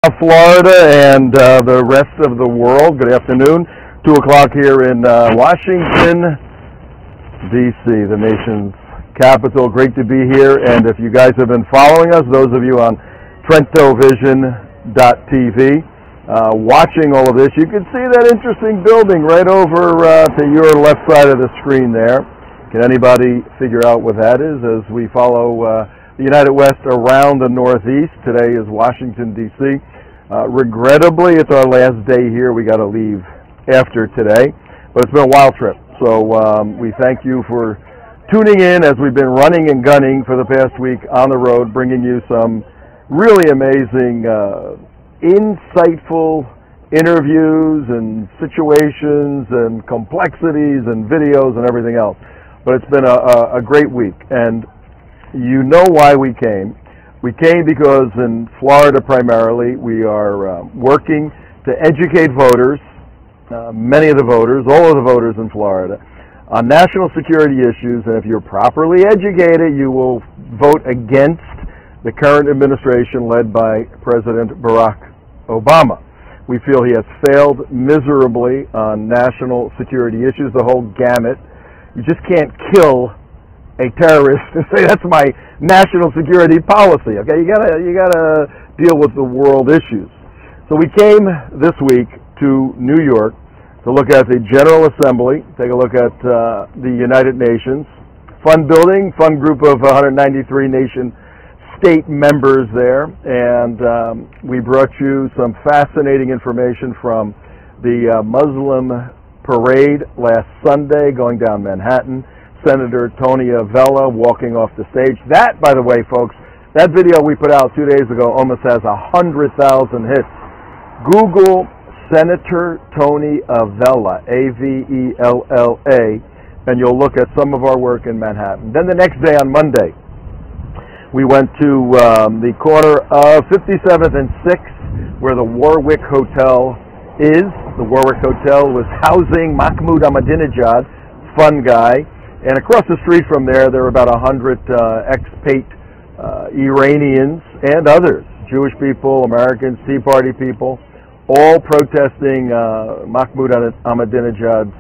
Florida and the rest of the world. Good afternoon. 2 o'clock here in Washington, D.C., the nation's capital. Great to be here. And if you guys have been following us, those of you on TrentoVision.tv, watching all of this, you can see that interesting building right over to your left side of the screen there. Can anybody figure out what that is as we follow the United West around the Northeast? Today is Washington, D.C. Regrettably, it's our last day here. We got to leave after today, but it's been a wild trip. So we thank you for tuning in as we've been running and gunning for the past week on the road, bringing you some really amazing, insightful interviews and situations and complexities and videos and everything else. But it's been a great week, and you know why we came. We came because in Florida primarily we are working to educate voters, many of the voters, all of the voters in Florida, on national security issues, and if you're properly educated, you will vote against the current administration led by President Barack Obama. We feel he has failed miserably on national security issues, the whole gamut. You just can't kill a terrorist and say that's my national security policy. Okay, you gotta deal with the world issues. So we came this week to New York to look at the General Assembly, take a look at the United Nations. Fun building, fun group of 193 nation state members there, and we brought you some fascinating information from the Muslim parade last Sunday going down Manhattan. Senator Tony Avella walking off the stage. That, by the way, folks, that video we put out 2 days ago almost has 100,000 hits. Google Senator Tony Avella, A-V-E-L-L-A, and you'll look at some of our work in Manhattan. Then the next day on Monday, we went to the corner of 57th and 6th, where the Warwick Hotel is. The Warwick Hotel was housing Mahmoud Ahmadinejad, fun guy. And across the street from there were about 100 expat Iranians and others, Jewish people, Americans, Tea Party people, all protesting Mahmoud Ahmadinejad's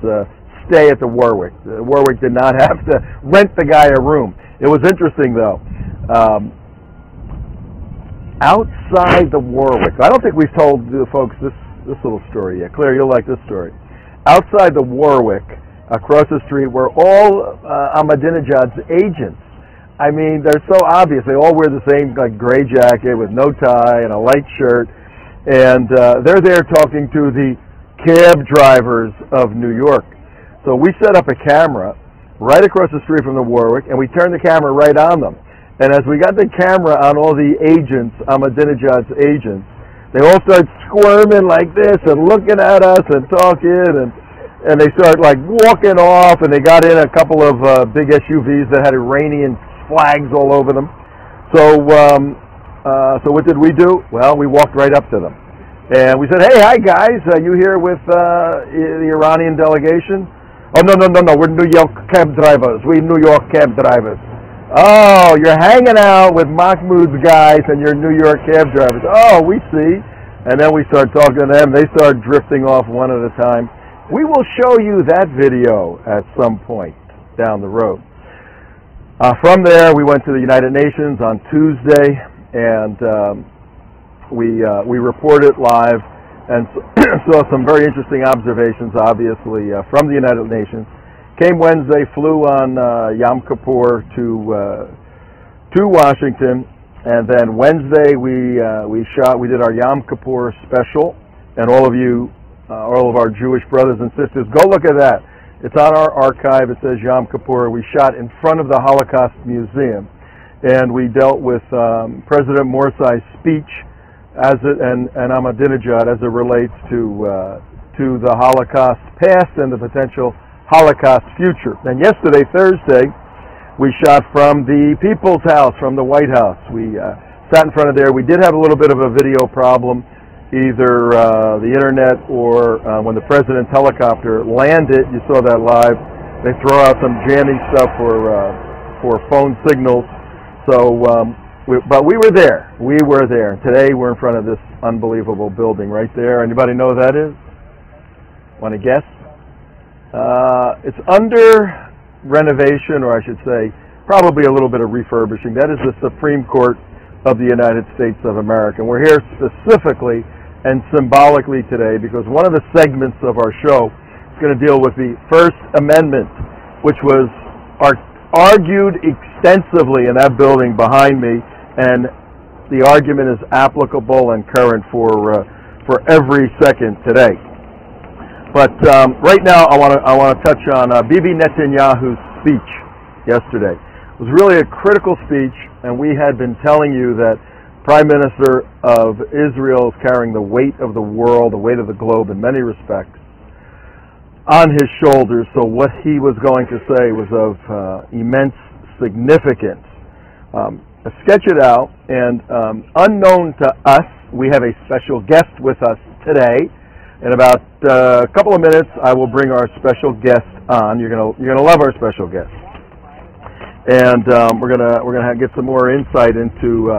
stay at the Warwick. Warwick did not have to rent the guy a room. It was interesting, though. Outside the Warwick, I don't think we've told the folks this little story yet. Claire, you'll like this story. Outside the Warwick, across the street, were all Ahmadinejad's agents. I mean, they're so obvious. They all wear the same gray jacket with no tie and a light shirt, and they're there talking to the cab drivers of New York. So we set up a camera right across the street from the Warwick, and we turned the camera right on them. And as we got the camera on all the agents, Ahmadinejad's agents, they all started squirming like this and looking at us and talking, and they start walking off, and they got in a couple of big SUVs that had Iranian flags all over them. So what did we do? Well, we walked right up to them, and we said, "Hey, hi guys, are you here with the Iranian delegation?" "Oh, no, we're New York cab drivers. We're New York cab drivers." "Oh, you're hanging out with Mahmoud's guys and you're New York cab drivers. Oh, we see." And then we start talking to them. They start drifting off one at a time. We will show you that video at some point down the road. From there, we went to the United Nations on Tuesday, and we reported live and saw some very interesting observations, obviously, from the United Nations. Came Wednesday, flew on Yom Kippur to Washington, and then Wednesday we did our Yom Kippur special, and all of our Jewish brothers and sisters, go look at that. It's on our archive. It says Yom Kippur. We shot in front of the Holocaust Museum, and we dealt with President Morsai's speech and Ahmadinejad as it relates to the Holocaust past and the potential Holocaust future. And yesterday, Thursday, we shot from the People's House, from the White House. We sat in front of there. We did have a little bit of a video problem, either the internet or when the president's helicopter landed. You saw that live. They throw out some jammy stuff for phone signals. So But we were there. We were there. Today we're in front of this unbelievable building right there. Anybody know what that is? Want to guess? It's under renovation, or I should say, probably a little bit of refurbishing. That is the Supreme Court of the United States of America. And we're here specifically and symbolically today because one of the segments of our show is going to deal with the First Amendment, which was argued extensively in that building behind me, and the argument is applicable and current for every second today. But right now, I want to touch on Bibi Netanyahu's speech yesterday. It was really a critical speech, and we had been telling you that Prime Minister of Israel is carrying the weight of the world, the weight of the globe in many respects, on his shoulders. So what he was going to say was of immense significance. Sketch it out, and unknown to us, we have a special guest with us today. In about a couple of minutes, I will bring our special guest on. You're gonna love our special guest, and we're gonna get some more insight into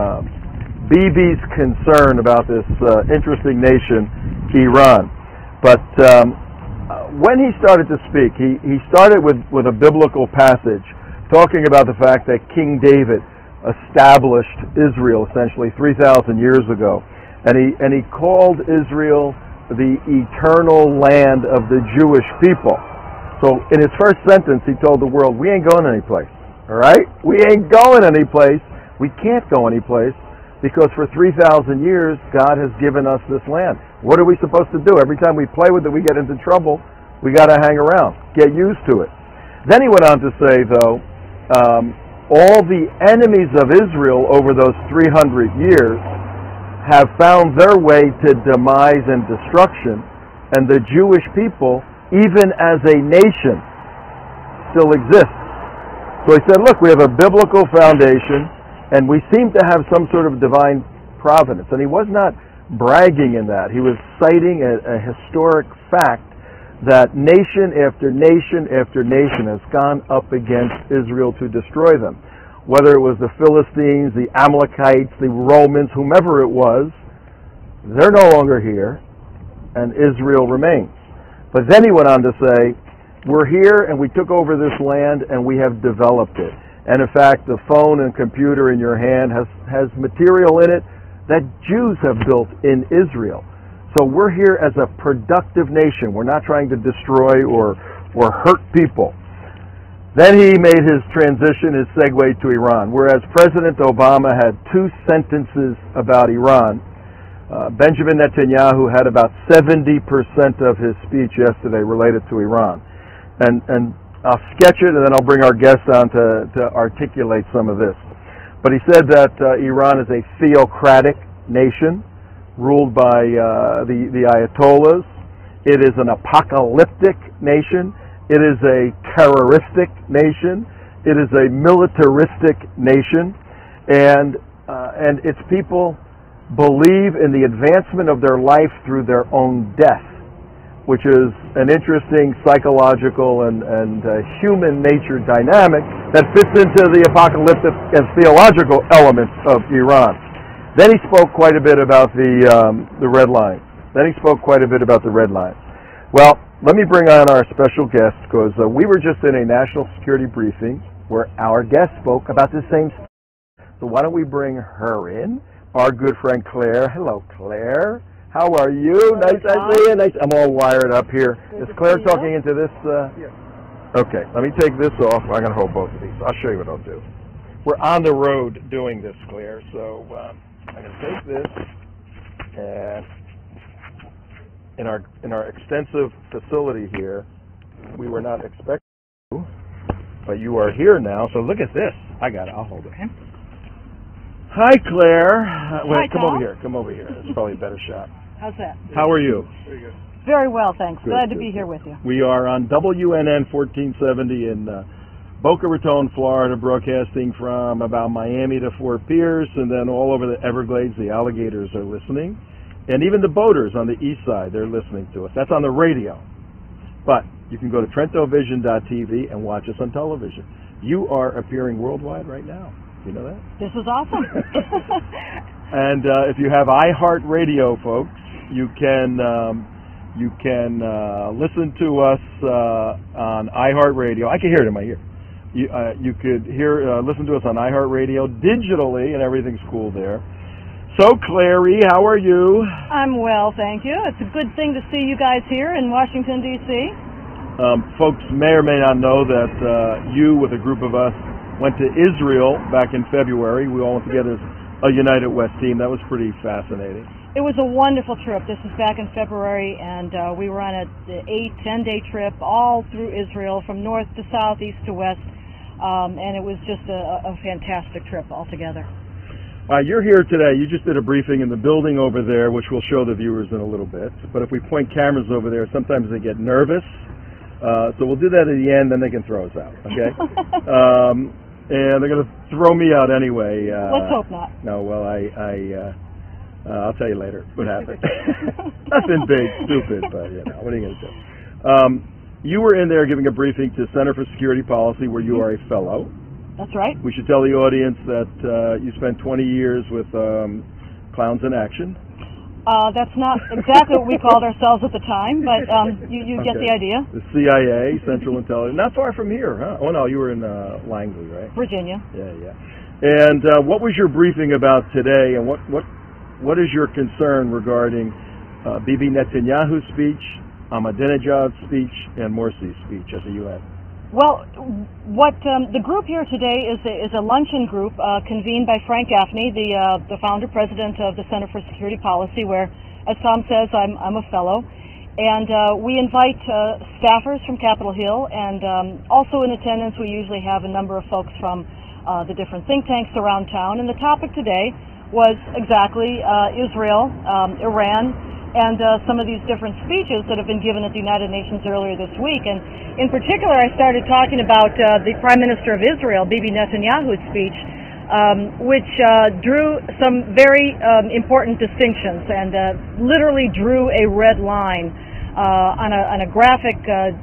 Bibi's concern about this interesting nation, Iran. But when he started to speak, he started with a biblical passage talking about the fact that King David established Israel essentially 3,000 years ago, and he called Israel the eternal land of the Jewish people. So in his first sentence, he told the world, we ain't going anyplace, all right? We ain't going anyplace. We can't go anyplace because for 3,000 years, God has given us this land. What are we supposed to do? Every time we play with it, we get into trouble. We got to hang around, get used to it. Then he went on to say, though, all the enemies of Israel over those 300 years have found their way to demise and destruction, and the Jewish people, even as a nation, still exists. So he said, look, we have a biblical foundation, and we seem to have some sort of divine providence. And he was not bragging in that. He was citing a historic fact that nation after nation after nation has gone up against Israel to destroy them. Whether it was the Philistines, the Amalekites, the Romans, whomever it was, they're no longer here, and Israel remains. But then he went on to say, we're here and we took over this land and we have developed it. And in fact, the phone and computer in your hand has material in it that Jews have built in Israel. So we're here as a productive nation. We're not trying to destroy or hurt people. Then he made his transition, his segue to Iran. Whereas President Obama had 2 sentences about Iran, Benjamin Netanyahu had about 70% of his speech yesterday related to Iran. And I'll sketch it, and then I'll bring our guest on to articulate some of this. But he said that Iran is a theocratic nation ruled by the Ayatollahs. It is an apocalyptic nation. It is a terroristic nation. It is a militaristic nation, and its people believe in the advancement of their life through their own death, which is an interesting psychological and human nature dynamic that fits into the apocalyptic and theological elements of Iran. Then he spoke quite a bit about the red line. Well, let me bring on our special guest, because we were just in a national security briefing where our guest spoke about the same stuff. So why don't we bring her in, our good friend Claire. Hello, Claire. How are you? Nice to see you. Nice. I'm all wired up here. Is Claire talking into this? Yes. Okay, let me take this off. I'm going to hold both of these. I'll show you what I'll do. We're on the road doing this, Claire, so I'm going to take this, and in our extensive facility here, we were not expecting you, but you are here now. So look at this. I got it. I'll hold it. Hi, Claire. Hi, Tom. Come over here. It's probably a better shot. How's that? How are you? Very good. Very well, thanks. Good, Glad to good, be good. here with you. We are on WNN 1470 in Boca Raton, Florida, broadcasting from about Miami to Fort Pierce, and then all over the Everglades. The alligators are listening, and even the boaters on the east side, they're listening to us. That's on the radio. But you can go to TrentoVision.tv and watch us on television. You are appearing worldwide right now. You know that? This is awesome. And if you have iHeartRadio, folks, you can listen to us on iHeartRadio. I can hear it in my ear. You could listen to us on iHeartRadio digitally, and everything's cool there. So, Clary, how are you? I'm well, thank you. It's a good thing to see you guys here in Washington, D.C. Folks may or may not know that you, with a group of us, went to Israel back in February. We all went together as a United West team. That was pretty fascinating. It was a wonderful trip. This was back in February, and we were on an 8-10-day trip all through Israel, from north to south, east to west, and it was just a fantastic trip altogether. You're here today. You just did a briefing in the building over there, which we'll show the viewers in a little bit. But if we point cameras over there, sometimes they get nervous. So we'll do that at the end, then they can throw us out, okay? And they're going to throw me out anyway. Let's hope not. No, well, I'll tell you later what happened. Nothing big, stupid, but, what are you going to do? You were in there giving a briefing to Center for Security Policy, where you are a fellow. That's right. We should tell the audience that you spent 20 years with Clowns in Action. That's not exactly what we called ourselves at the time, but you get the idea. The CIA, Central Intelligence, not far from here, huh? Oh no, you were in Langley, right? Virginia. Yeah. And what was your briefing about today, and what is your concern regarding Bibi Netanyahu's speech, Ahmadinejad's speech, and Morsi's speech at the UN? Well, what the group here today is a luncheon group convened by Frank Gaffney, the founder president of the Center for Security Policy, where, as Tom says, I'm a fellow, and we invite staffers from Capitol Hill, and also in attendance we usually have a number of folks from the different think tanks around town. And the topic today was exactly Israel, Iran, and some of these different speeches that have been given at the United Nations earlier this week. And in particular, I started talking about the Prime Minister of Israel, Bibi Netanyahu's speech, which drew some very important distinctions and literally drew a red line on a graphic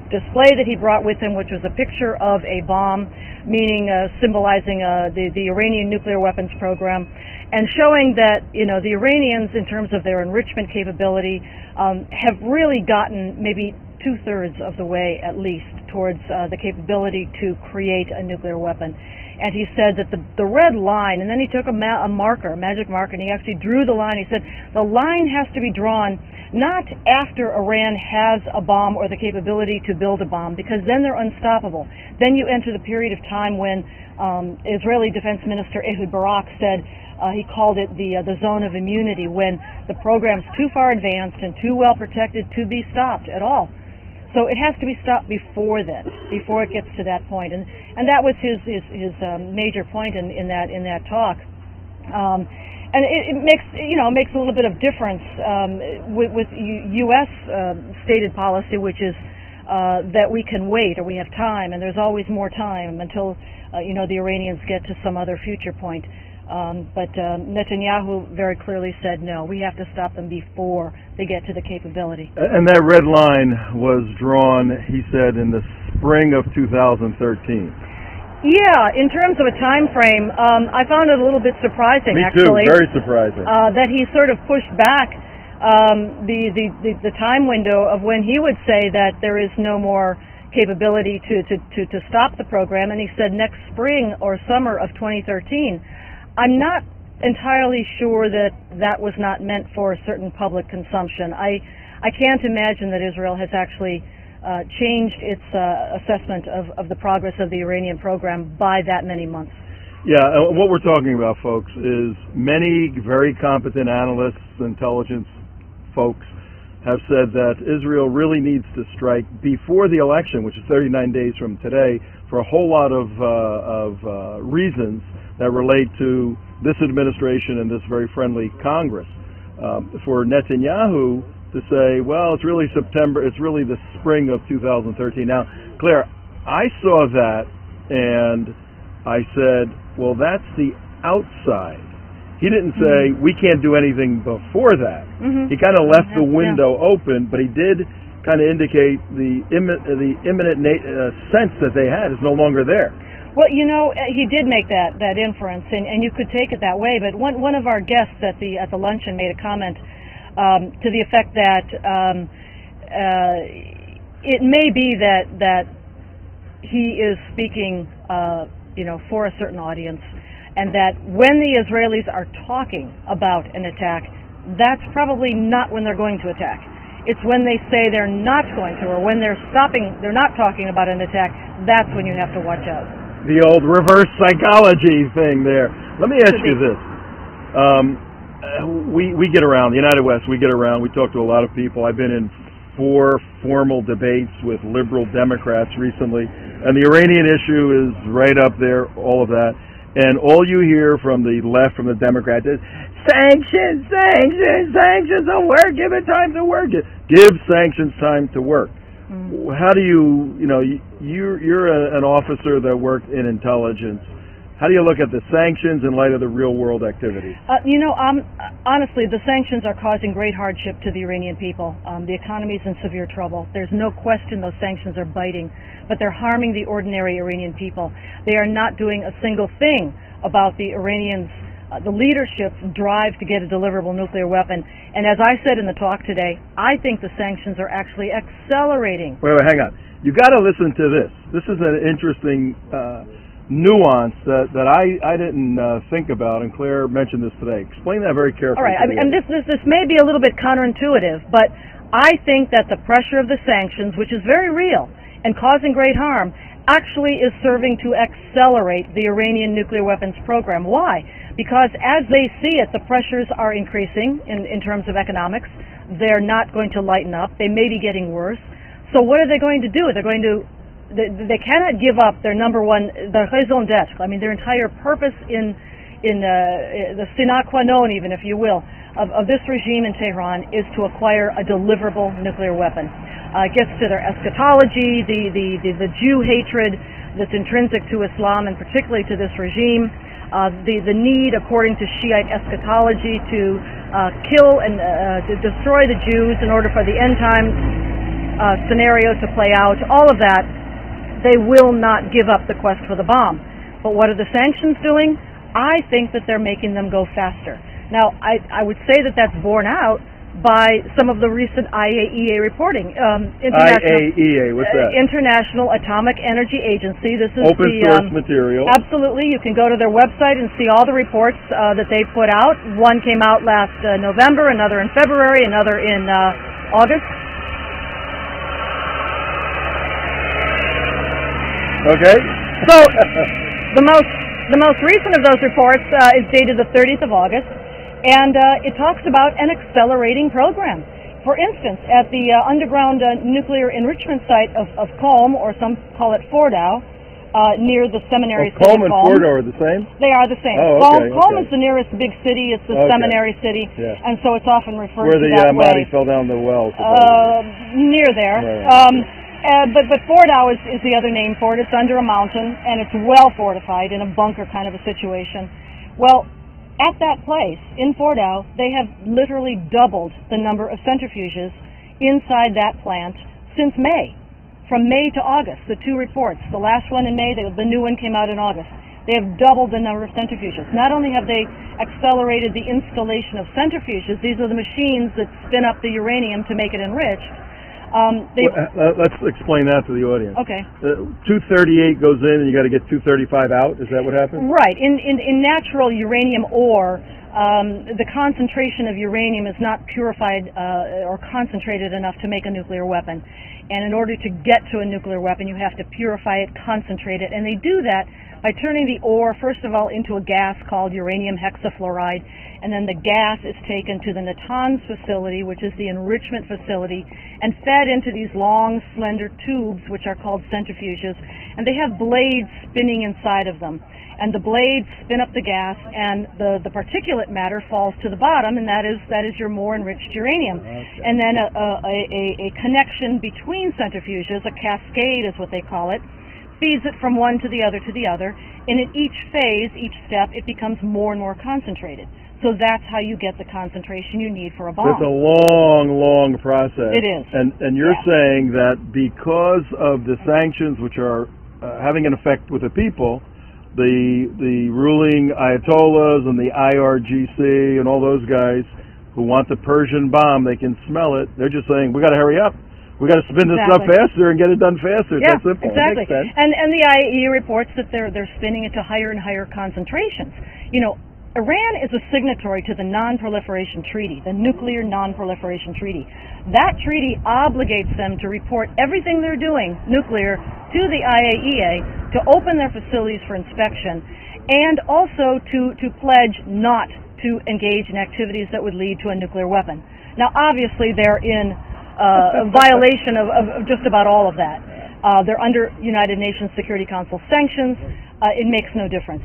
display that he brought with him, which was a picture of a bomb, meaning symbolizing the Iranian nuclear weapons program, and showing that the Iranians, in terms of their enrichment capability, have really gotten maybe 2/3 of the way at least towards the capability to create a nuclear weapon. And he said that the red line, and then he took a marker, a magic marker, and he actually drew the line. He said the line has to be drawn not after Iran has a bomb or the capability to build a bomb, because then they're unstoppable. Then you enter the period of time when Israeli Defense Minister Ehud Barak said, he called it the zone of immunity, when the program's too far advanced and too well protected to be stopped at all. So it has to be stopped before then, before it gets to that point, and that was his major point in that talk. And it makes makes a little bit of difference with U.S. Stated policy, which is that we can wait, or we have time, and there's always more time until the Iranians get to some other future point. But Netanyahu very clearly said, no, we have to stop them before they get to the capability. And that red line was drawn, he said, in the spring of 2013. Yeah, in terms of a time frame, I found it a little bit surprising, Me actually. too, very surprising. That he sort of pushed back the time window of when he would say that there is no more capability to stop the program, and he said next spring or summer of 2013. I'm not entirely sure that was not meant for certain public consumption. I can't imagine that Israel has actually changed its assessment of the progress of the Iranian program by that many months. Yeah, what we're talking about, folks, is many very competent analysts, intelligence folks, have said that Israel really needs to strike before the election, which is 39 days from today, for a whole lot of reasons that relate to this administration and this very friendly Congress. For Netanyahu to say, well, it's really September, it's really the spring of 2013. Now, Claire, I saw that and I said, well, that's the outside. He didn't say, we can't do anything before that. He kind of left the window open, but he did kind of indicate the imminent sense that they had is no longer there. Well, you know, he did make that inference, and you could take it that way. But one of our guests at the luncheon made a comment to the effect that it may be that he is speaking, for a certain audience, and that when the Israelis are talking about an attack, that's probably not when they're going to attack. It's when they say they're not going to, or when they're not talking about an attack, that's when you have to watch out. The old reverse psychology thing there. Let me ask you this. We get around, the United West, we get around, we talk to a lot of people. I've been in 4 formal debates with liberal Democrats recently, and the Iranian issue is right up there, all of that. And all you hear from the left, from the Democrats, is sanctions, sanctions, sanctions don't work, give it time to work. Give sanctions time to work. Mm-hmm. How do you're an officer that worked in intelligence. How do you look at the sanctions in light of the real-world activity? Honestly, the sanctions are causing great hardship to the Iranian people. The economy is in severe trouble. There's no question those sanctions are biting, but they're harming the ordinary Iranian people. They are not doing a single thing about the Iranians, the leadership's drive to get a deliverable nuclear weapon. And as I said in the talk today, I think the sanctions are actually accelerating. Wait, hang on. You've got to listen to this. This is an interesting nuance that I didn't think about, and Claire mentioned this today. Explain that very carefully. All right, and this may be a little bit counterintuitive, but I think that the pressure of the sanctions, which is very real and causing great harm, actually is serving to accelerate the Iranian nuclear weapons program. Why? Because as they see it, the pressures are increasing in terms of economics. They're not going to lighten up. They may be getting worse. So what are they going to do? They cannot give up their number one, their raison d'etre. I mean, their entire purpose in the sine qua non, even if you will, of this regime in Tehran is to acquire a deliverable nuclear weapon. It gets to their eschatology, the Jew hatred that's intrinsic to Islam, and particularly to this regime. The need, according to Shiite eschatology, to kill and to destroy the Jews in order for the end time scenario to play out. All of that. They will not give up the quest for the bomb. But what are the sanctions doing? I think that they're making them go faster. Now, I would say that that's borne out by some of the recent IAEA reporting. IAEA, what's that? International Atomic Energy Agency. This is open source material. Absolutely. You can go to their website and see all the reports that they put out. One came out last November, another in February, another in August. Okay. So the most recent of those reports is dated the 30th of August, and it talks about an accelerating program. For instance, at the underground nuclear enrichment site of Qom, or some call it Fordow, near the seminary city. Qom and Fordow are the same? They are the same. Oh, okay, Qom is the nearest big city. It's the seminary city, and so it's often referred to that way. Where the Mahdi fell down the well. Near there. Right. But Fordow is the other name for it. It's under a mountain, and it's well fortified in a bunker kind of a situation. Well, at that place, in Fordow, they have literally doubled the number of centrifuges inside that plant since May. From May to August, the 2 reports. The last one in May, the new one came out in August. They have doubled the number of centrifuges. Not only have they accelerated the installation of centrifuges, these are the machines that spin up the uranium to make it enriched. Let's explain that to the audience. Okay. 238 goes in, and you got to get 235 out. Is that what happens? Right. In natural uranium ore, the concentration of uranium is not purified or concentrated enough to make a nuclear weapon. And in order to get to a nuclear weapon, you have to purify it, concentrate it, and they do that by turning the ore, first of all, into a gas called uranium hexafluoride, and then the gas is taken to the Natanz facility, which is the enrichment facility, and fed into these long, slender tubes, which are called centrifuges, and they have blades spinning inside of them. And the blades spin up the gas, and the particulate matter falls to the bottom, and that is your more enriched uranium. Okay. And then a connection between centrifuges, a cascade is what they call it, feeds it from one to the other to the other, and in each phase, each step, it becomes more and more concentrated. So that's how you get the concentration you need for a bomb. It's a long, long process. It is. And you're saying that because of the sanctions, which are having an effect with the people, the ruling Ayatollahs and the IRGC and all those guys who want the Persian bomb, they can smell it. They're just saying, we got to hurry up. We got to spin this stuff faster and get it done faster. Yeah, it's that simple. Exactly. It makes sense. And the IAEA reports that they're spinning it to higher and higher concentrations. You know, Iran is a signatory to the Non-Proliferation Treaty, the Nuclear Non-Proliferation Treaty. That treaty obligates them to report everything they're doing, nuclear, to the IAEA, to open their facilities for inspection, and also to pledge not to engage in activities that would lead to a nuclear weapon. Now, obviously, they're in a violation of just about all of that. They're under United Nations Security Council sanctions. It makes no difference.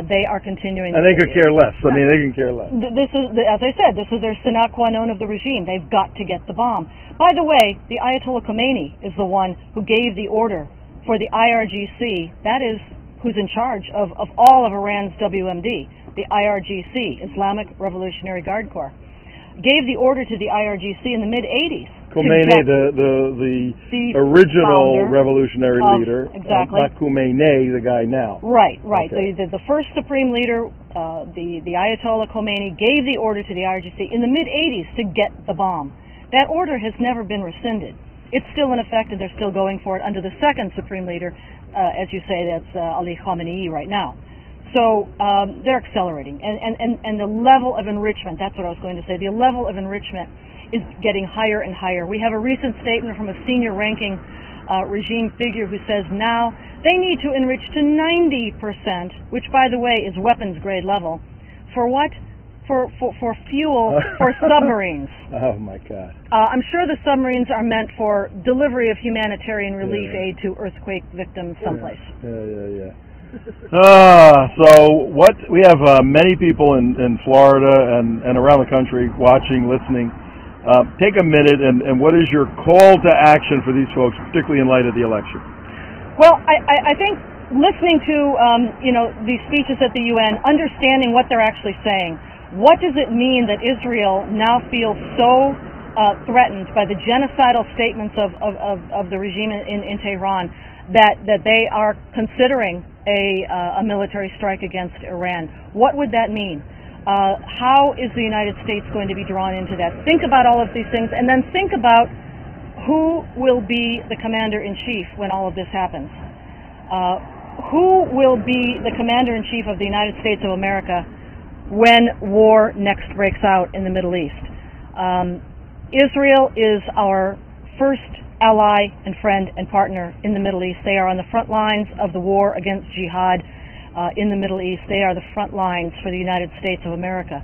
They are continuing. And they could care less. I mean, they can care less. This is, as I said, this is their sine qua non of the regime. They've got to get the bomb. By the way, the Ayatollah Khomeini is the one who gave the order for the IRGC. That is who's in charge of all of Iran's WMD, the IRGC, Islamic Revolutionary Guard Corps. Gave the order to the IRGC in the mid-'80s. Khomeini, the original revolutionary leader. Exactly. Not Khomeini, the guy now. Right, right. Okay. The first supreme leader, the Ayatollah Khomeini, gave the order to the IRGC in the mid-'80s to get the bomb. That order has never been rescinded. It's still in effect, and they're still going for it under the second supreme leader, as you say, that's Ali Khamenei right now. So they're accelerating, and the level of enrichment, that's what I was going to say, the level of enrichment is getting higher and higher. We have a recent statement from a senior ranking regime figure who says now they need to enrich to 90%, which, by the way, is weapons grade level. For what? For fuel for submarines. Oh, my God. I'm sure the submarines are meant for delivery of humanitarian relief aid to earthquake victims someplace. Yeah. So what we have many people in Florida and around the country watching, listening. Take a minute and what is your call to action for these folks, particularly in light of the election? Well, I think listening to these speeches at the UN, understanding what they're actually saying. What does it mean that Israel now feels so threatened by the genocidal statements of the regime in Tehran that they are considering a military strike against Iran? What would that mean? How is the United States going to be drawn into that? Think about all of these things, and then think about who will be the commander-in-chief when all of this happens. Who will be the commander-in-chief of the United States of America when war next breaks out in the Middle East? Israel is our first ally and friend and partner in the Middle East. They are on the front lines of the war against jihad in the Middle East. They are the front lines for the United States of America.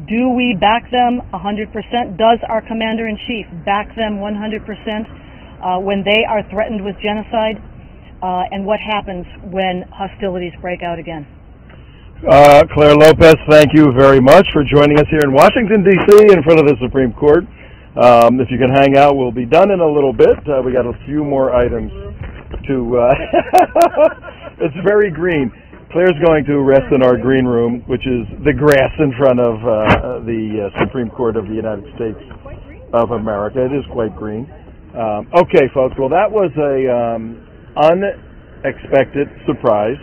Do we back them 100%? Does our commander-in-chief back them 100% when they are threatened with genocide? And what happens when hostilities break out again? Claire Lopez, thank you very much for joining us here in Washington, D.C. in front of the Supreme Court. If you can hang out, we'll be done in a little bit. We got a few more items to... It's very green. Claire's going to rest in our green room, which is the grass in front of the Supreme Court of the United States of America. It is quite green. Okay, folks, well, that was a unexpected surprise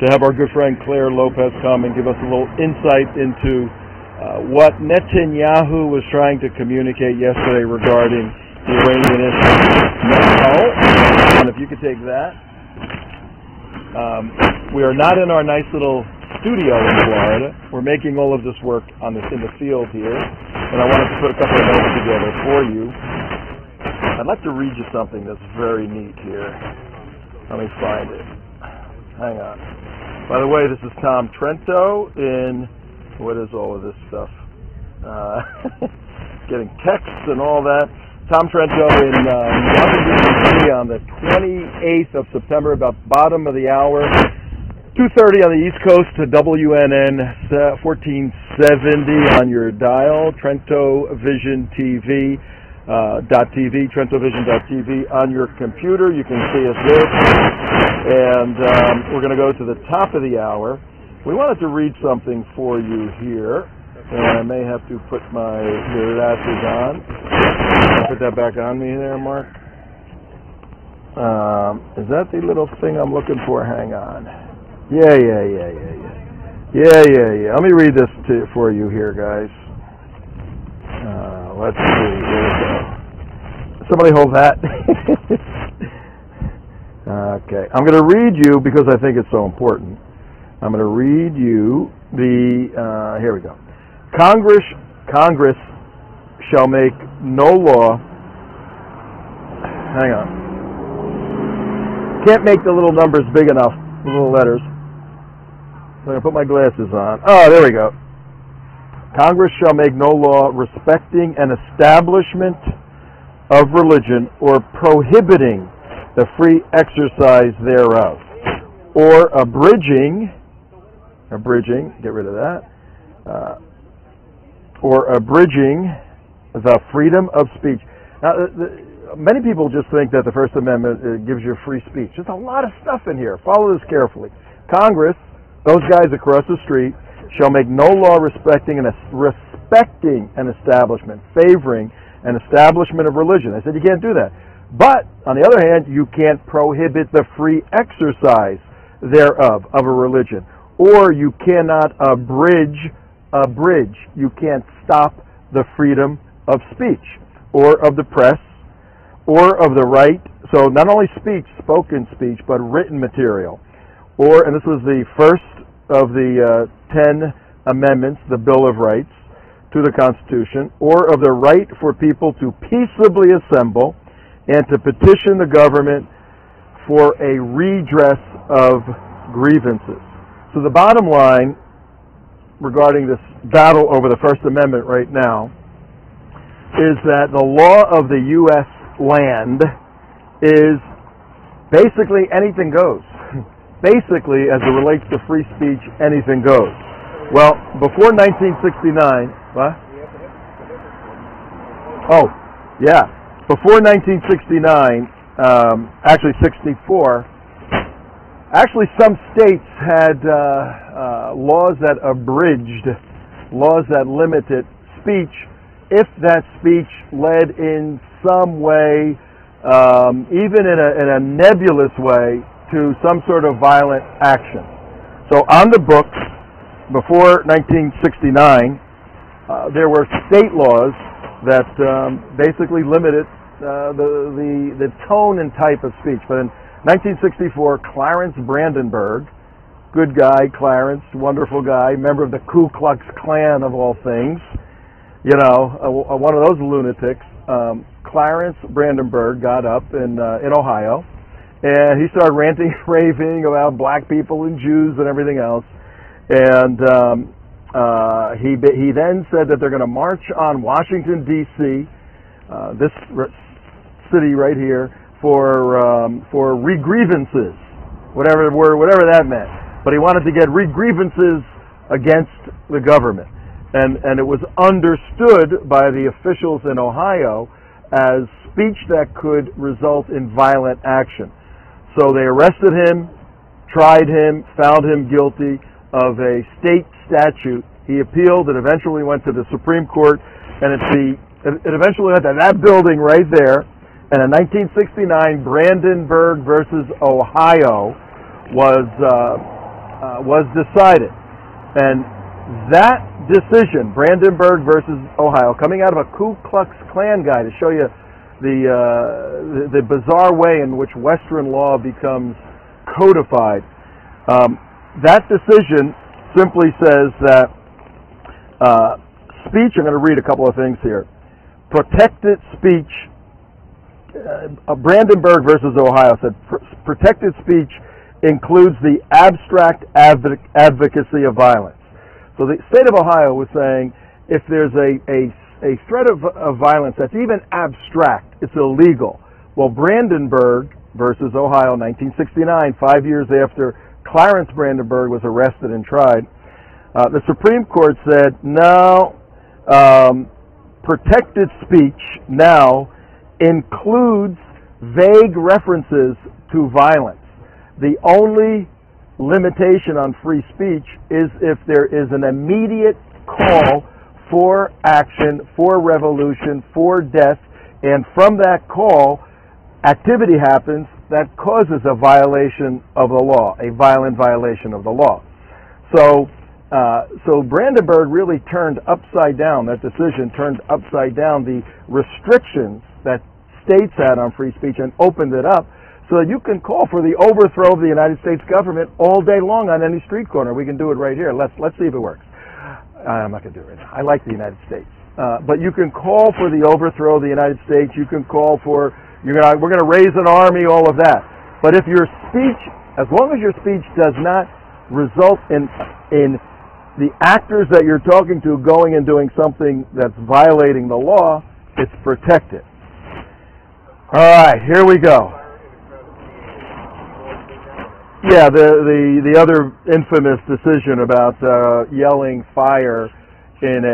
to have our good friend Claire Lopez come and give us a little insight into what Netanyahu was trying to communicate yesterday regarding the Iranian issue. Now, and if you could take that. We are not in our nice little studio in Florida. We're making all of this work in the field here, and I wanted to put a couple of notes together for you. I'd like to read you something that's very neat here. Let me find it. Hang on. By the way, this is Tom Trento in, what is all of this stuff? Getting texts and all that. Tom Trento in Washington, D.C. on the 28th of September, about bottom of the hour, 2:30 on the East Coast to WNN 1470 on your dial, TrentoVision TV. .tv, TrentoVision.tv on your computer. You can see us there. And we're going to go to the top of the hour. We wanted to read something for you here. And I may have to put my glasses on. Put that back on me there, Mark. Is that the little thing I'm looking for? Hang on. Yeah. Let me read this for you here, guys. Let's see. Here we go. Somebody hold that. Okay. I'm going to read you because I think it's so important. I'm going to read you here we go. Congress shall make no law. Hang on. Can't make the little numbers big enough, the little letters. So I'm going to put my glasses on. Oh, there we go. Congress shall make no law respecting an establishment of religion or prohibiting the free exercise thereof, or abridging, get rid of that, or abridging the freedom of speech. Now, many people just think that the First Amendment gives you free speech. There's a lot of stuff in here. Follow this carefully. Congress, those guys across the street, shall make no law respecting an establishment, favoring an establishment of religion. I said you can't do that. But, on the other hand, you can't prohibit the free exercise thereof of a religion. Or you cannot abridge. You can't stop the freedom of speech, or of the press, or of the right. So not only speech, spoken speech, but written material. And this was the first of the 10 amendments, the Bill of Rights, to the Constitution, or of the right for people to peaceably assemble and to petition the government for a redress of grievances. So the bottom line regarding this battle over the First Amendment right now is that the law of the U.S. land is basically anything goes. Basically, as it relates to free speech, anything goes. Well, before 1969, what? Oh, yeah. Before 1969, actually 64, some states had laws that abridged, laws that limited speech if that speech led in some way, even in a nebulous way, to some sort of violent action. So on the books, before 1969, there were state laws that basically limited the tone and type of speech. But in 1964, Clarence Brandenburg, good guy, Clarence, wonderful guy, member of the Ku Klux Klan of all things, one of those lunatics, Clarence Brandenburg got up in Ohio, and he started ranting and raving about black people and Jews and everything else. And he then said that they're going to march on Washington, D.C., this city right here, for re-grievances, whatever that meant. But he wanted to get re-grievances against the government. And it was understood by the officials in Ohio as speech that could result in violent action. So they arrested him, tried him, found him guilty of a state statute. He appealed. It eventually went to the Supreme Court, and it eventually went to that building right there. And in 1969, Brandenburg versus Ohio was decided, and that decision, Brandenburg versus Ohio, coming out of a Ku Klux Klan guy, to show you the bizarre way in which Western law becomes codified. That decision simply says that speech, I'm going to read a couple of things here. Protected speech, Brandenburg versus Ohio said, protected speech includes the abstract advocacy of violence. So the state of Ohio was saying if there's a threat of violence that's even abstract, it's illegal. Well, Brandenburg versus Ohio, 1969, 5 years after Clarence Brandenburg was arrested and tried, the Supreme Court said, no, protected speech now includes vague references to violence. The only limitation on free speech is if there is an immediate call for action, for revolution, for death, and from that call, activity happens that causes a violation of the law, a violent violation of the law. So Brandenburg really turned upside down, that decision turned upside down the restrictions that states had on free speech and opened it up so that you can call for the overthrow of the United States government all day long on any street corner. We can do it right here. Let's see if it works. I'm not going to do it right now. I like the United States. But you can call for the overthrow of the United States. You can call for, we're going to raise an army, all of that. But if your speech, as long as your speech does not result in the actors that you're talking to going and doing something that's violating the law, it's protected. All right, here we go. Yeah, the other infamous decision about yelling fire in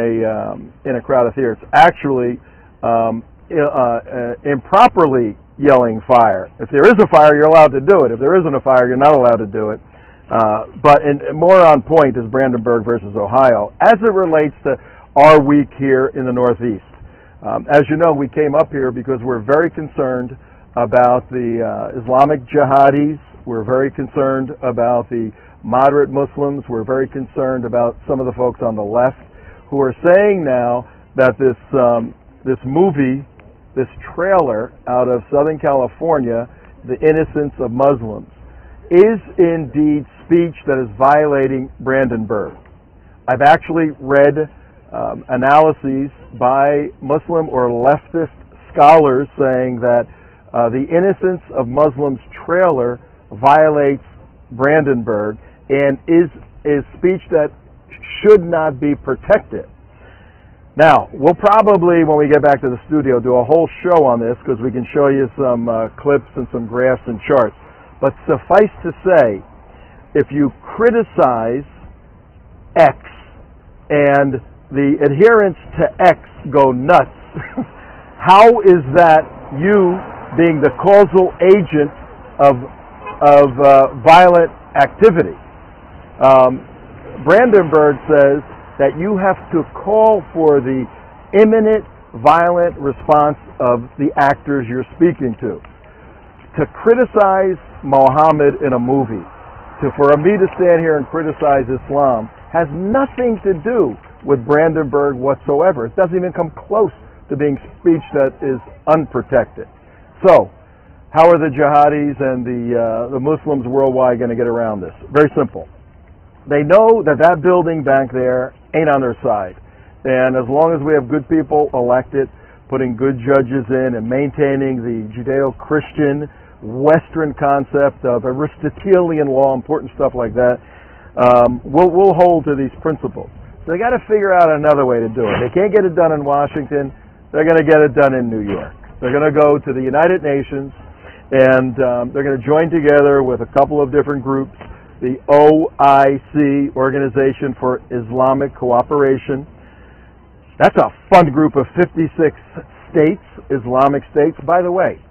a crowded theater. It's actually improperly yelling fire. If there is a fire, you're allowed to do it. If there isn't a fire, you're not allowed to do it. But more on point is Brandenburg versus Ohio as it relates to our week here in the Northeast. As you know, we came up here because we're very concerned about the Islamic jihadis. We're very concerned about the moderate Muslims. We're very concerned about some of the folks on the left who are saying now that this movie, this trailer out of Southern California, The Innocence of Muslims, is indeed speech that is violating Brandenburg. I've actually read analyses by Muslim or leftist scholars saying that the Innocence of Muslims trailer violates Brandenburg and is speech that should not be protected. Now, we'll probably, when we get back to the studio, do a whole show on this because we can show you some clips and some graphs and charts. But suffice to say, if you criticize X and the adherents to X go nuts, how is that you being the causal agent of violent activity? Brandenburg says that you have to call for the imminent violent response of the actors you're speaking to. To criticize Mohammed in a movie, for me to stand here and criticize Islam, has nothing to do with Brandenburg whatsoever. It doesn't even come close to being speech that is unprotected. So, how are the jihadis and the Muslims worldwide going to get around this? Very simple. They know that that building back there ain't on their side. And as long as we have good people elected, putting good judges in and maintaining the Judeo-Christian Western concept of Aristotelian law, important stuff like that, we'll hold to these principles. So they got to figure out another way to do it. They can't get it done in Washington. They're going to get it done in New York. They're going to go to the United Nations, and they're going to join together with a couple of different groups, the OIC, Organization for Islamic Cooperation. That's a fun group of 56 states, Islamic states. By the way,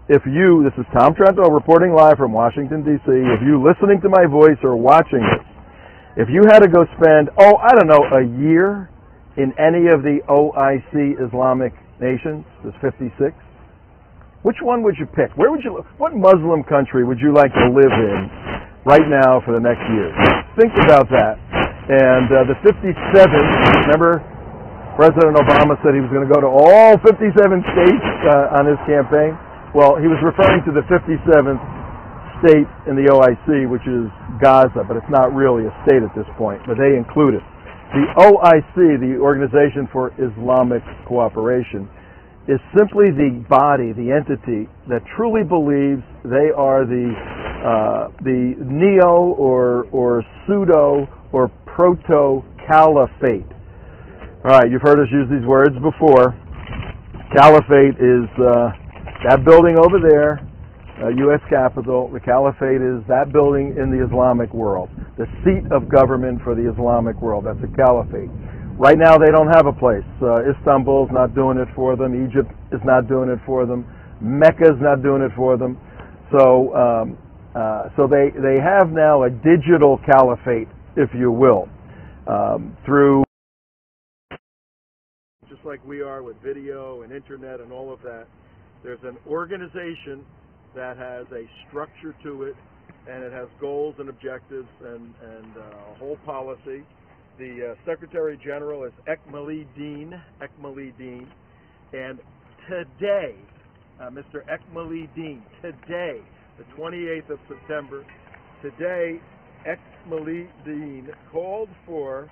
this is Tom Trento reporting live from Washington, D.C. If you listening to my voice or watching this, if you had to go spend, a year in any of the OIC Islamic nations, there's 56, which one would you pick? What Muslim country would you like to live in right now for the next year? Think about that. And the 57th, remember President Obama said he was going to go to all 57 states on his campaign? Well, he was referring to the 57th state in the OIC, which is Gaza, but it's not really a state at this point, but they include it. The OIC, the Organization for Islamic Cooperation, is simply the body, the entity that truly believes they are the neo or pseudo or proto-caliphate. All right, you've heard us use these words before. Caliphate is that building over there, U.S. Capitol. The caliphate is that building in the Islamic world, the seat of government for the Islamic world. That's a caliphate. Right now, they don't have a place. Istanbul's not doing it for them. Egypt is not doing it for them. Mecca's not doing it for them. So they have now a digital caliphate, if you will, through just like we are with video and internet and all of that. There's an organization that has a structure to it, and it has goals and objectives and a whole policy. The Secretary General is Ekmali Dean, and today, Mr. Ekmali Dean, today, the 28th of September, today, Ekmali Dean called for,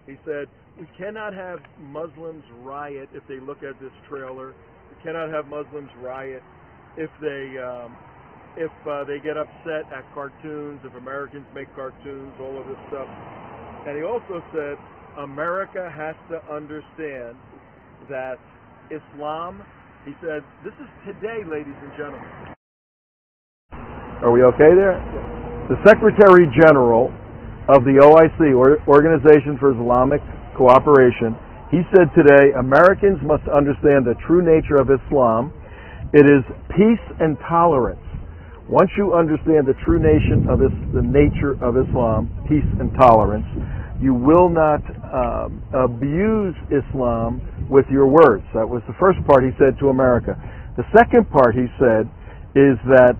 he said, we cannot have Muslims riot if they look at this trailer. We cannot have Muslims riot if they get upset at cartoons, if Americans make cartoons, all of this stuff. And he also said, America has to understand that Islam, he said, this is today, ladies and gentlemen. Are we okay there? The Secretary General of the OIC, Organization for Islamic Cooperation, he said today, Americans must understand the true nature of Islam. It is peace and tolerance. Once you understand the true nature of Islam, peace and tolerance, you will not abuse Islam with your words. That was the first part he said to America. The second part he said is that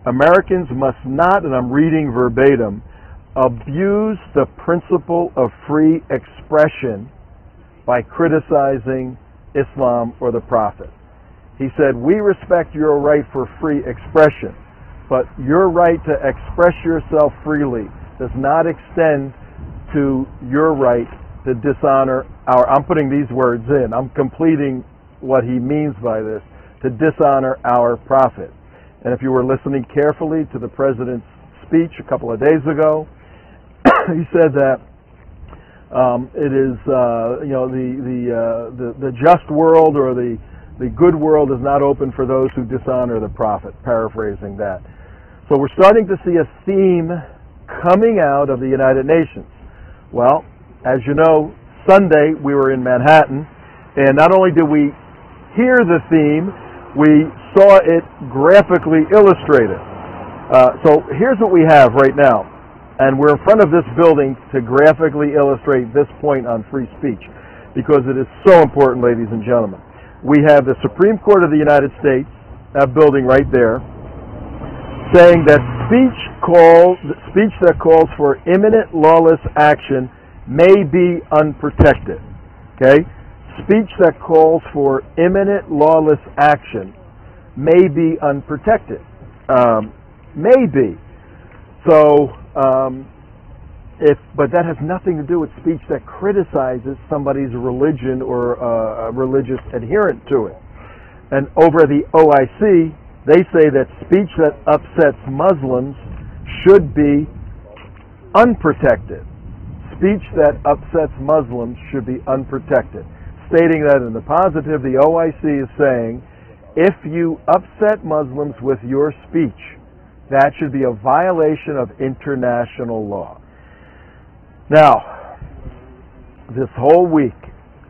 Americans must not, and I'm reading verbatim, abuse the principle of free expression by criticizing Islam or the Prophet. He said, we respect your right for free expression, but your right to express yourself freely does not extend to your right to dishonor I'm putting these words in, I'm completing what he means by this, to dishonor our Prophet. And if you were listening carefully to the President's speech a couple of days ago, he said that it is, the just world or the good world is not open for those who dishonor the Prophet, paraphrasing that. So we're starting to see a theme coming out of the United Nations. Well, as you know, Sunday we were in Manhattan, and not only did we hear the theme, we saw it graphically illustrated. So here's what we have right now, and we're in front of this building to graphically illustrate this point on free speech, because it is so important, ladies and gentlemen. We have the Supreme Court of the United States, that building right there, saying that speech that calls for imminent lawless action may be unprotected. Okay? Speech that calls for imminent lawless action may be unprotected. May be. So, but that has nothing to do with speech that criticizes somebody's religion or a religious adherent to it. And over the OIC, they say that speech that upsets Muslims should be unprotected. Speech that upsets Muslims should be unprotected. Stating that in the positive, the OIC is saying, if you upset Muslims with your speech, that should be a violation of international law. Now, this whole week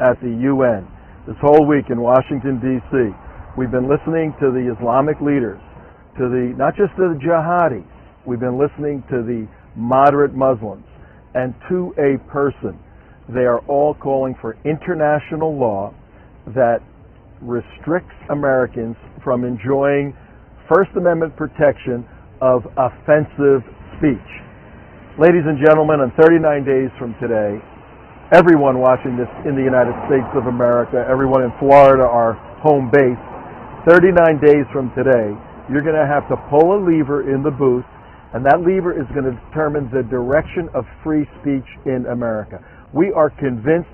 at the UN, this whole week in Washington, D.C., we've been listening to the Islamic leaders, not just to the jihadis, we've been listening to the moderate Muslims, and to a person. They are all calling for international law that restricts Americans from enjoying First Amendment protection of offensive speech. Ladies and gentlemen, in 39 days from today, everyone watching this in the United States of America, everyone in Florida, our home base, 39 days from today, you're going to have to pull a lever in the booth, and that lever is going to determine the direction of free speech in America. We are convinced,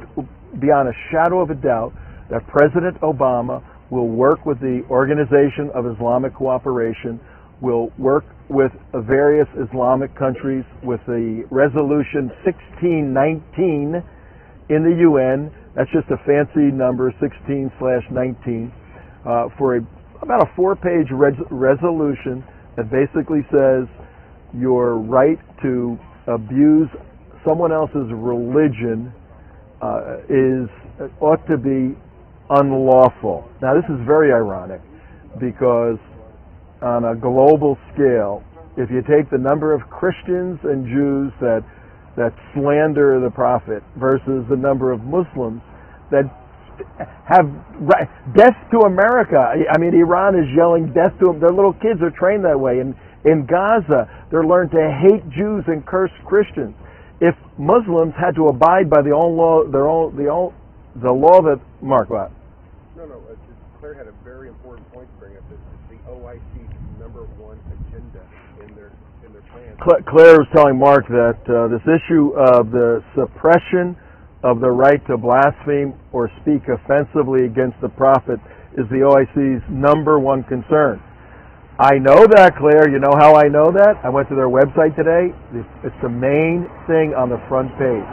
beyond a shadow of a doubt, that President Obama will work with the Organization of Islamic Cooperation, will work with various Islamic countries with the Resolution 1619 in the UN. That's just a fancy number, 16/19, for about a 4-page resolution that basically says your right to abuse someone else's religion ought to be unlawful. Now, this is very ironic because on a global scale, if you take the number of Christians and Jews that slander the Prophet versus the number of Muslims that have death to America. I mean, Iran is yelling death to them. Their little kids are trained that way. In Gaza, they're learned to hate Jews and curse Christians. If Muslims had to abide by the law that Mark, what? No. Claire had a very important point to bring up. It's the OIC's #1 agenda in their plans. Claire was telling Mark that this issue of the suppression of the right to blaspheme or speak offensively against the prophet is the OIC's #1 concern. I know that, Claire. You know how I know that? I went to their website today. It's the main thing on the front page.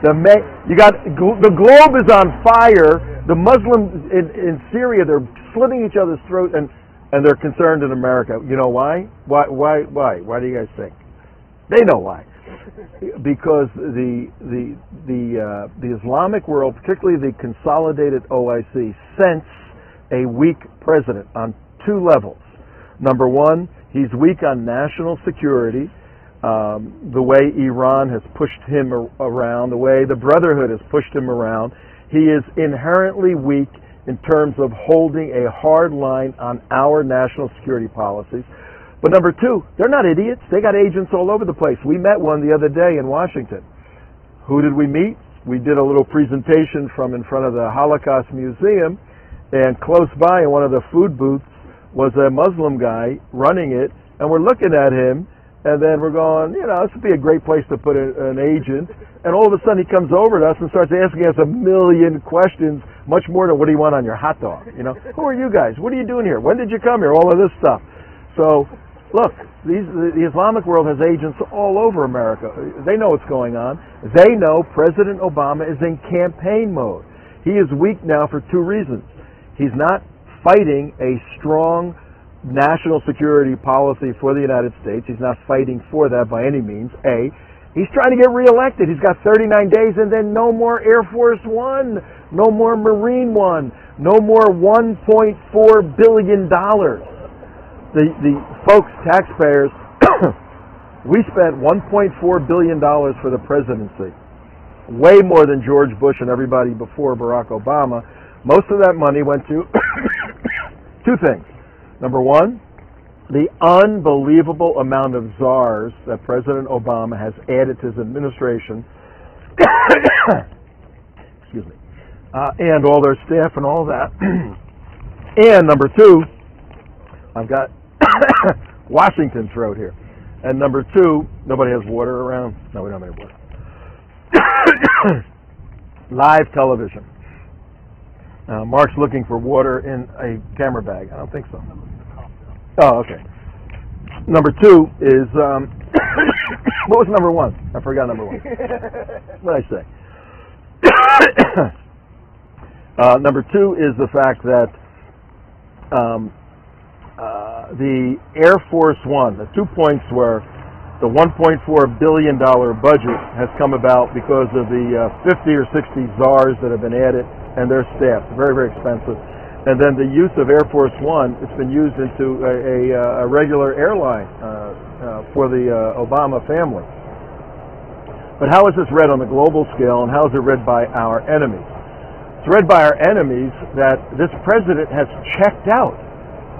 The globe is on fire. The Muslims in Syria, they're slitting each other's throat, and they're concerned in America. You know why? Why? Why do you guys think? They know why. Because the Islamic world, particularly the consolidated OIC, sense a weak president on 2 levels. Number 1, he's weak on national security, the way Iran has pushed him around, the way the Brotherhood has pushed him around. He is inherently weak in terms of holding a hard line on our national security policies. But number 2, they're not idiots. They got agents all over the place. We met one the other day in Washington. Who did we meet? We did a little presentation from in front of the Holocaust Museum, and close by in one of the food booths was a Muslim guy running it, and we're looking at him, and then we're going, this would be a great place to put an agent. And all of a sudden he comes over to us and starts asking us a million questions, much more than what do you want on your hot dog? Who are you guys? What are you doing here? When did you come here? All of this stuff. So, look, the Islamic world has agents all over America. They know what's going on. They know President Obama is in campaign mode. He is weak now for 2 reasons. He's not fighting a strong national security policy for the United States. He's not fighting for that by any means. A, he's trying to get reelected. He's got 39 days and then no more Air Force One, no more Marine One, no more $1.4 billion. The folks, taxpayers, we spent $1.4 billion for the presidency. Way more than George Bush and everybody before Barack Obama. Most of that money went to 2 things. Number 1, the unbelievable amount of czars that President Obama has added to his administration, excuse me, and all their staff and all that. And number 2, I've got Washington throat here. And number 2, nobody has water around. No, we don't have any water. Live television. Mark's looking for water in a camera bag. I don't think so. Oh, okay. Number 2 is, what was number 1? I forgot number 1. What did I say? Number 2 is the fact that the Air Force One, the 2 points were the $1.4 billion budget has come about because of the 50 or 60 czars that have been added and their staff. Very, very expensive. And then the use of Air Force One, it's been used into a regular airline for the Obama family. But how is this read on the global scale, and how is it read by our enemies? It's read by our enemies that this president has checked out.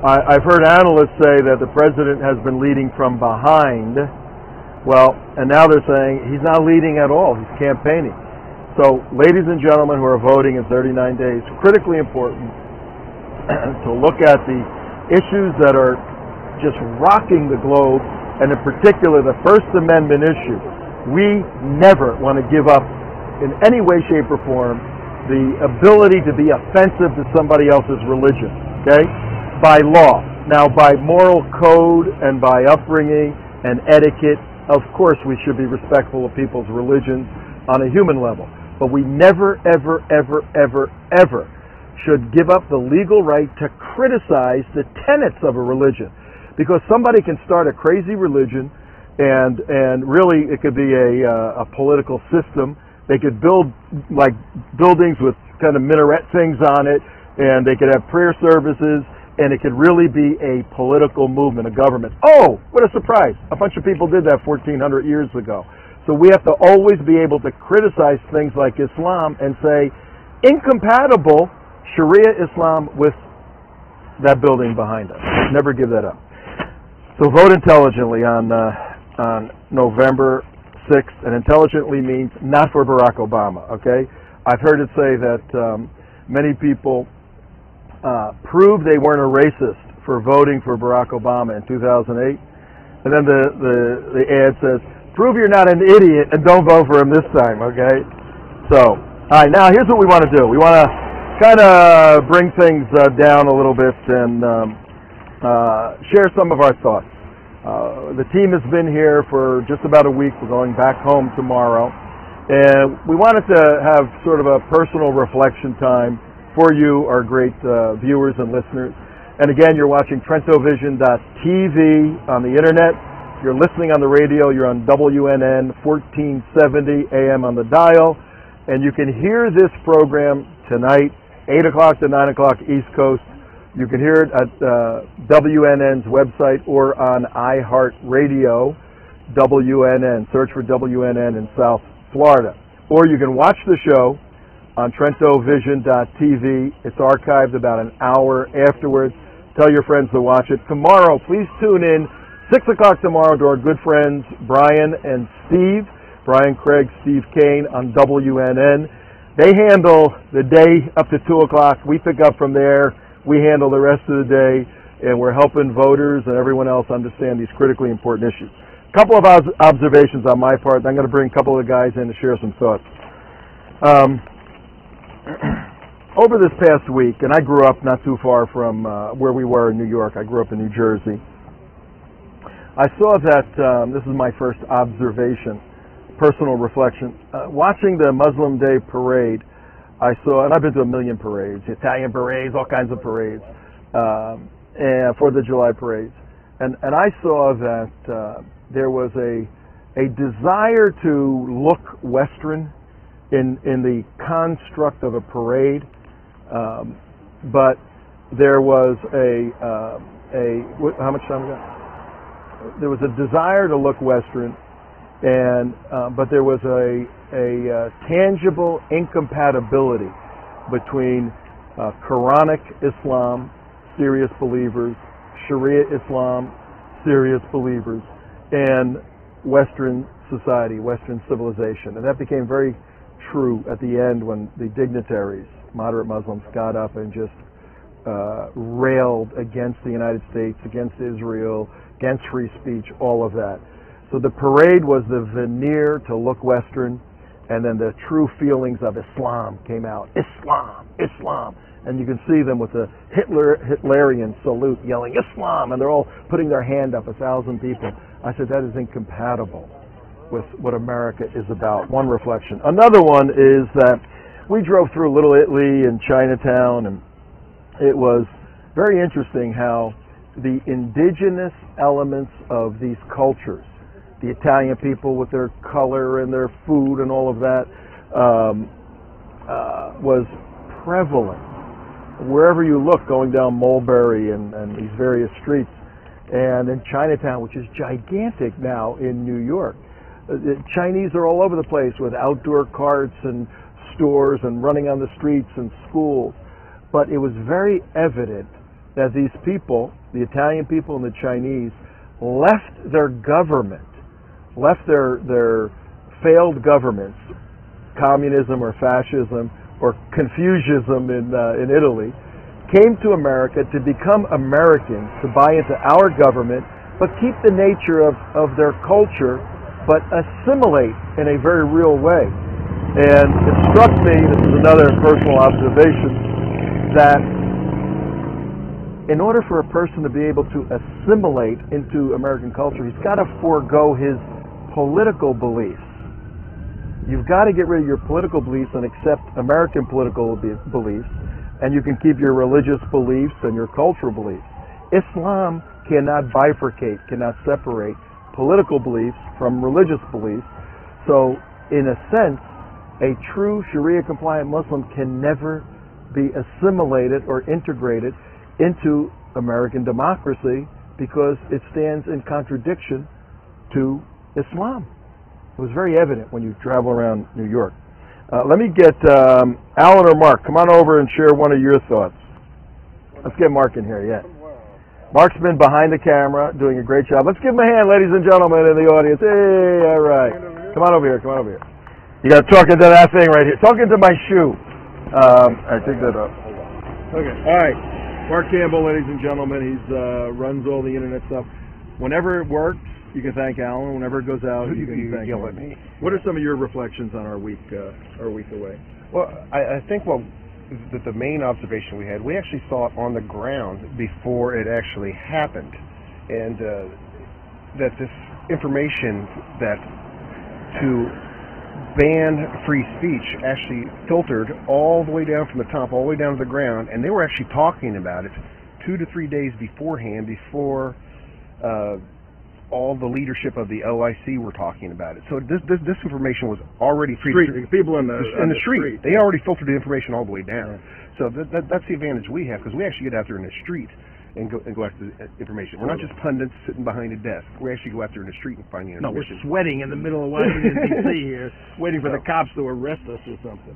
I've heard analysts say that the president has been leading from behind. Well, and now they're saying he's not leading at all. He's campaigning. So, ladies and gentlemen who are voting in 39 days, critically important to look at the issues that are just rocking the globe, and in particular the First Amendment issue. We never want to give up in any way, shape, or form the ability to be offensive to somebody else's religion, okay? By law. Now, by moral code and by upbringing and etiquette, of course we should be respectful of people's religions on a human level. But we never, ever, ever, ever, ever should give up the legal right to criticize the tenets of a religion. Because somebody can start a crazy religion, and really it could be a political system. They could build like buildings with kind of minaret things on it, and they could have prayer services, and it could really be a political movement, a government. Oh, what a surprise. A bunch of people did that 1,400 years ago. So we have to always be able to criticize things like Islam and say, incompatible Sharia Islam with that building behind us. Never give that up. So vote intelligently on November 6th, and intelligently means not for Barack Obama, okay? I've heard it say that many people proved they weren't a racist for voting for Barack Obama in 2008, and then the ad says, prove you're not an idiot and don't vote for him this time, okay? So, all right, now here's what we want to do. We want to kind of bring things down a little bit and share some of our thoughts. The team has been here for just about a week. We're going back home tomorrow. And we wanted to have sort of a personal reflection time for you, our great viewers and listeners. And again, you're watching TrentoVision.tv on the internet. You're listening on the radio. You're on WNN 1470 AM on the dial. And you can hear this program tonight, 8 o'clock to 9 o'clock East Coast. You can hear it at WNN's website or on iHeartRadio, WNN. Search for WNN in South Florida. Or you can watch the show on TrentoVision.tv. It's archived about an hour afterwards. Tell your friends to watch it. Tomorrow, please tune in 6 o'clock tomorrow to our good friends Brian and Steve. Brian Craig, Steve Kane on WNN. They handle the day up to 2 o'clock. We pick up from there. We handle the rest of the day, and we're helping voters and everyone else understand these critically important issues. A couple of observations on my part. I'm going to bring a couple of the guys in to share some thoughts. Over this past week, and I grew up not too far from where we were in New York. I grew up in New Jersey. I saw that, this is my first observation, personal reflection. Watching the Muslim Day parade, I saw, and I've been to a million parades, Italian parades, all kinds of parades, and 4th of July parades. And I saw that there was a desire to look Western in the construct of a parade, but there was how much time we got? There was a desire to look Western, and but there was a tangible incompatibility between Quranic Islam, serious believers, Sharia Islam, serious believers, and Western society, Western civilization. And that became very true at the end when the dignitaries, moderate Muslims, got up and just railed against the United States, against Israel, against free speech, all of that. So the parade was the veneer to look Western, and then the true feelings of Islam came out. Islam, Islam. And you can see them with the Hitlerian salute yelling, Islam, and they're all putting their hand up, 1,000 people. I said, that is incompatible with what America is about. One reflection. Another one is that we drove through Little Italy and Chinatown, and it was very interesting how the indigenous elements of these cultures, the Italian people with their color and their food and all of that, was prevalent wherever you look, going down Mulberry and these various streets, and in Chinatown, which is gigantic now in New York. The Chinese are all over the place with outdoor carts and stores and running on the streets and schools. But it was very evident that these people, the Italian people and the Chinese, left their government, left their failed governments, communism or fascism or Confucianism in Italy, came to America to become Americans, to buy into our government, but keep the nature of their culture, but assimilate in a very real way. And it struck me, this is another personal observation, that in order for a person to be able to assimilate into American culture, he's got to forego his political beliefs. You've got to get rid of your political beliefs and accept American political beliefs, and you can keep your religious beliefs and your cultural beliefs. Islam cannot bifurcate, cannot separate political beliefs from religious beliefs. So, in a sense, a true Sharia-compliant Muslim can never be assimilated or integrated into American democracy because it stands in contradiction to Islam. It was very evident when you travel around New York. Let me get Alan or Mark. Come on over and share one of your thoughts. Let's get Mark in here, yeah. Mark's been behind the camera, doing a great job. Let's give him a hand, ladies and gentlemen in the audience. Hey, all right. Come on over here, come on over here. You got to talk into that thing right here. Talk into my shoe. I take that up. Okay, all right. Mark Campbell, ladies and gentlemen. He's runs all the internet stuff. Whenever it works, you can thank Alan. Whenever it goes out, you can thank him. What are some of your reflections on our week away? Well, I think that the main observation we had, we actually saw it on the ground before it actually happened, and that this information that to ban free speech actually filtered all the way down from the top, all the way down to the ground, and they were actually talking about it 2 to 3 days beforehand, before all the leadership of the OIC were talking about it. So this information was already people in the street. They already filtered the information all the way down. So that's the advantage we have, because we actually get out there in the street and go after the information. We're not just pundits sitting behind a desk. We actually go out there in the street and find the information. No, we're sweating in the middle of Washington D.C. here, waiting for the cops to arrest us or something.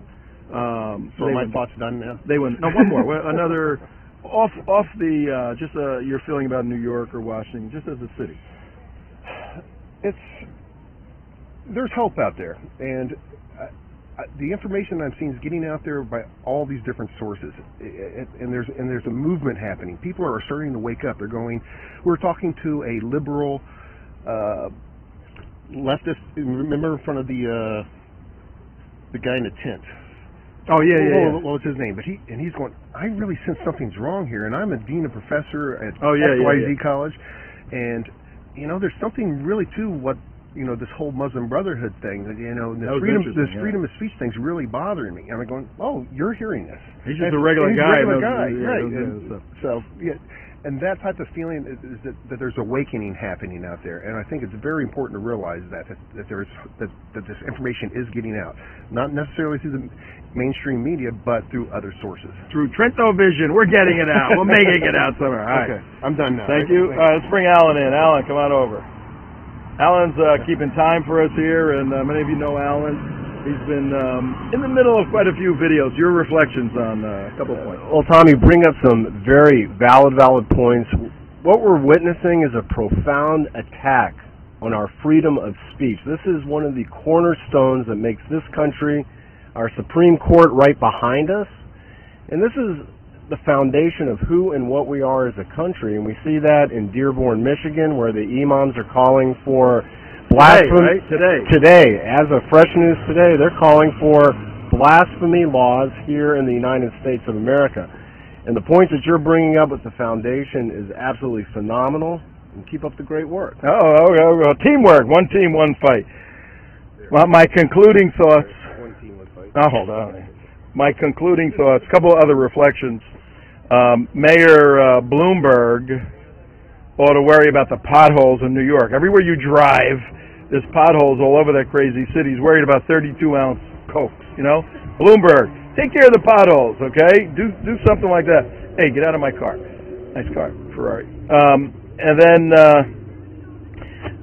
So my thoughts done now. They went. No, one more. Another off the just your feeling about New York or Washington, just as a city. There's hope out there, and the information I'm seeing is getting out there by all these different sources, and there's a movement happening. People are starting to wake up. We're talking to a liberal leftist. Remember in front of the guy in the tent. Oh yeah. What was his name? But he's going, I really sense something's wrong here, and I'm a dean, a professor at XYZ College, and there's something really to what this whole Muslim Brotherhood thing. This freedom of speech thing's really bothering me. And I'm going, oh, you're hearing this. He's just a regular guy. Right? So yeah. And that type of feeling is that there's awakening happening out there, and I think it's very important to realize that this information is getting out, not necessarily through the mainstream media, but through other sources. Through Trento Vision, we're getting it out. We're making it out somewhere. All right. Okay, I'm done now. Thank you. Let's bring Alan in. Alan, come on over. Alan's keeping time for us here, and many of you know Alan. He's been in the middle of quite a few videos. Your reflections on a couple of points. Well, Tom, you bring up some very valid points. What we're witnessing is a profound attack on our freedom of speech. This is one of the cornerstones that makes this country, our Supreme Court right behind us, and this is the foundation of who and what we are as a country. And we see that in Dearborn, Michigan, where the imams are calling for blasphemy. Today, as of fresh news today, they're calling for blasphemy laws here in the United States of America. And the points that you're bringing up with the foundation is absolutely phenomenal. And keep up the great work. Teamwork. One team, one fight. Well, my concluding thoughts. One team, one fight. Oh, hold on. My concluding thoughts. A couple of other reflections. Mayor Bloomberg ought to worry about the potholes in New York. Everywhere you drive, there's potholes all over that crazy city. He's worried about 32-ounce Cokes, Bloomberg, take care of the potholes, okay? Do something like that. Hey, get out of my car. Nice car, Ferrari. And then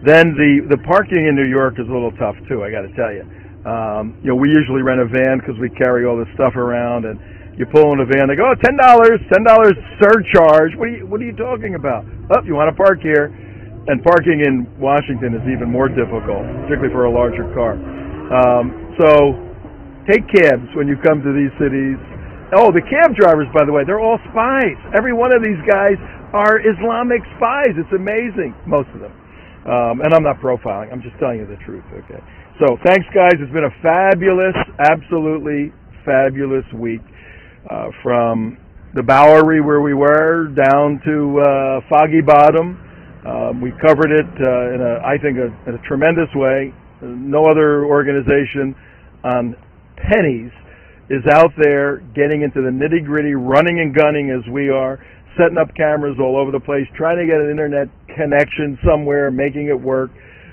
the parking in New York is a little tough, too, I got to tell you. We usually rent a van because we carry all this stuff around, and you pull in a van, they go, $10 surcharge. What are you talking about? Oh, you want to park here? And parking in Washington is even more difficult, particularly for a larger car. So take cabs when you come to these cities. Oh, the cab drivers, by the way, they're all spies. Every one of these guys are Islamic spies. It's amazing, most of them. And I'm not profiling. I'm just telling you the truth, okay? So thanks, guys. It's been a fabulous, absolutely fabulous week. From the Bowery where we were down to Foggy Bottom. We covered it in a tremendous way. No other organization on pennies is out there getting into the nitty-gritty, running and gunning as we are, setting up cameras all over the place, trying to get an internet connection somewhere, making it work,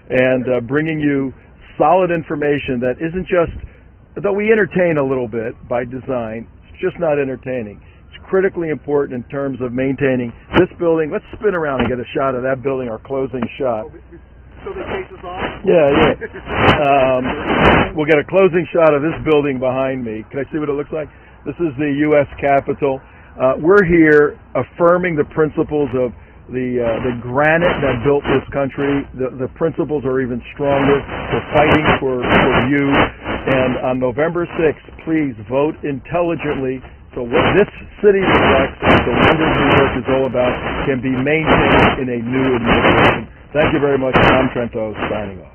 and bringing you solid information that isn't just, though we entertain a little bit by design, just not entertaining. It's critically important in terms of maintaining this building. Let's spin around and get a shot of that building, our closing shot. So they chase us off? Yeah. We'll get a closing shot of this building behind me. Can I see what it looks like? This is the U.S. Capitol. We're here affirming the principles of the granite that built this country. The principles are even stronger. We're fighting for you. And on November 6th, please vote intelligently so what this city reflects, what the wonders New York is all about, can be maintained in a new administration. Thank you very much. Tom Trento signing off.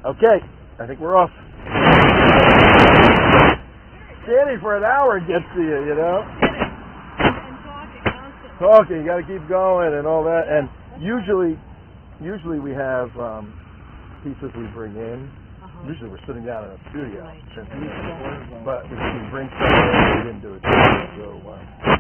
Okay, I think we're off. Standing for an hour gets to you, you know? Talking, you got to keep going and all that. And usually we have pieces we bring in. Usually we're sitting down in a studio. But we bring stuff in. We didn't do it. So